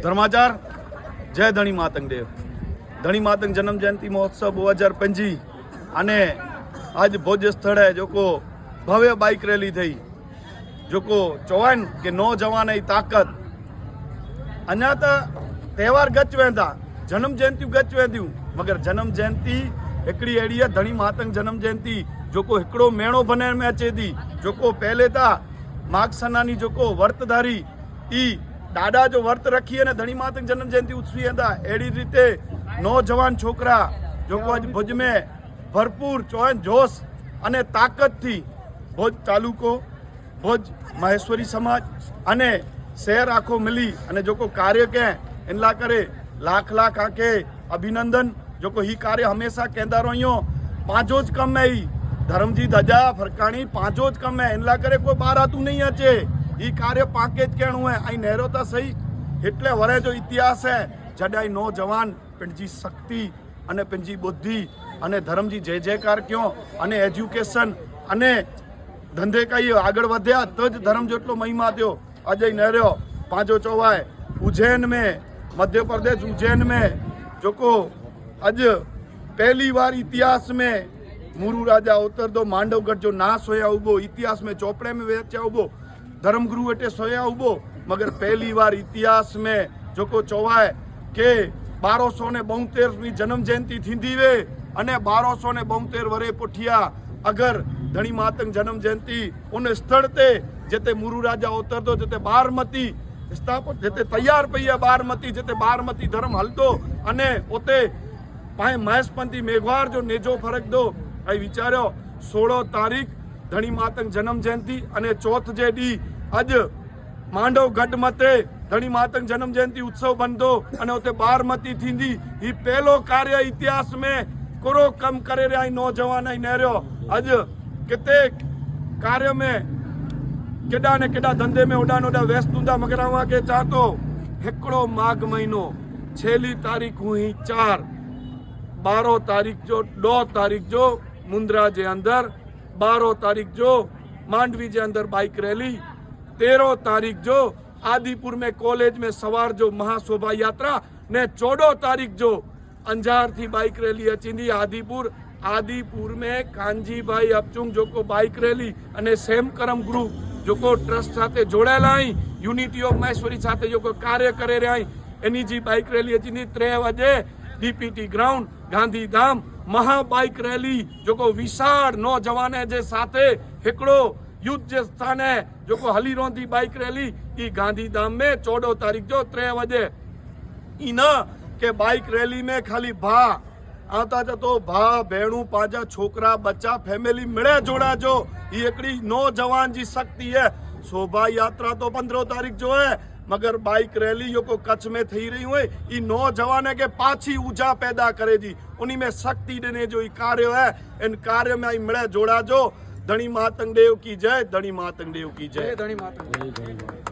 धर्माचार जय धणी मातंग देव धणी मातंग जन्म जयंती महोत्सव 2025 અને આજ ભોજ સ્થળે જોકો ભવ્ય બાઇક રેલી થઈ જોકો ચવાન કે નોજવાન તાકત અञा त તહેવાર ગચ वेंदा जन्म जयंती गच वेंदियूं मगर जन्म जयंती हिकिड़ी अहिड़ी आहे धणी मातंग जन्म जयंती जोको हिकिड़ो मेणो बने में अचे थी जोको पहले था मागसनानी जोको वर्तधारी ई दादा जो वर्त रखी है धणी मातंग जन्म जयंती उत्सवी था अड़ी रीते नौजवान छोकरा जोको आज भुज में भरपूर चौन जोश अने ताकत थी भुज तालुको भुज महेश्वरी समाज अने शहर आखो मिली अने जोको कार्य के इनला करे लाख लाख आके अभिनंदन जोको ही कार्य हमेशा कहता रहियो पांचो ज कम है धर्म जी धजा फरकाणी पांचो ज कम है इनला करे कोई बार आतू नहीं अचे ई कार्य पाके ज कहणु है आई नहरो तो सही एटले वरे जो इतिहास है जडाई नौजवान पिंजी शक्ति अने पिंजी बुद्धि अने धर्म जी जय जयकार क्यों अने एज्युकेशन अने धंधे का ये आगळ वध्या तो ज धर्म जेटलो महिमा थयो अजय नहरो पांचो चौवाय उज्जैन में मध्य प्रदेश उज्जैन में जोको अज पहली बार इतिहास में मुरु राजा उतरदो मांडवगढ़ जो नाश होया उबो इतिहास में चौपड़े में वेचा उबो धर्मगुरु एटे सोया उबो मगर पहली बार इतिहास में जोको चौवाय के 1272 जन्म जयंती थींदी वे अने 1272 वरे पुठिया अगर धणी मातंग जन्म जयंती उन स्थल ते जेते मुरु राजा उतरदो जेते बारमती स्थापत जेते तैयार पई है बारमती जेते बारमती धर्म हलतो अने ओते पाए महेशपंथी मेघवार जो नेजो फरक दो आई विचारो 16 तारीख धणी मातंग जन्म जयंती अने चौथ जे डी अज मांडवगढ़ मते धणी मातंग जन्म जयंती उत्सव बंदो अने ओते बारमती थींदी ही पहलो कार्य इतिहास में कोरो कम करे रहा नौजवान नहरियो अज किते कार्य में केडा ने केडा धंधे में ओडा नोडा व्यस्त हूंदा मगर आवा के चाहतो हिकड़ो माघ महीनो छेली तारीख हुई 4 12 तारीख जो 2 तारीख जो मुंद्रा जे अंदर 12 तारीख जो मांडवी जे अंदर बाइक रैली 13 तारीख जो आदिपुर में कॉलेज में सवार जो महाशोभा यात्रा ने 14 तारीख जो अंजार थी बाइक रैली अचींदी आदिपुर में कांजी भाई अपचुंग जो को बाइक रैली अने सेम करम ग्रुप जो को ट्रस्ट साथे जोड़ेला यूनिटी ऑफ महेश्वरी साथे जो को कार्य करे रहा एनी जी बाइक रैली अचींदी 3 बजे डीपीटी ग्राउंड गांधीधाम महा बाइक रैली जो को विशाल नौजवान जे साथे हिकड़ो युद्ध जे स्थान है जो को हली रोंदी बाइक रैली ई गांधीधाम में 14 तारीख जो 3 बजे इना के बाइक रैली में खाली भा आता जतो भा भेणू पाजा छोकरा बच्चा फैमिली मिले जोड़ा जो ये एकड़ी नौजवान जी शक्ति है शोभा यात्रा तो 15 तारीख जो है मगर बाइक रैली यो को कच्छ में थी रही हुई ई नौजवान के पाछी ऊर्जा पैदा करे जी उन्हीं में शक्ति देने जो कार्य है इन कार्य में मिले जोड़ा जो धणी मातंग देव की जय धणी मातंग देव की जय धणी मातंग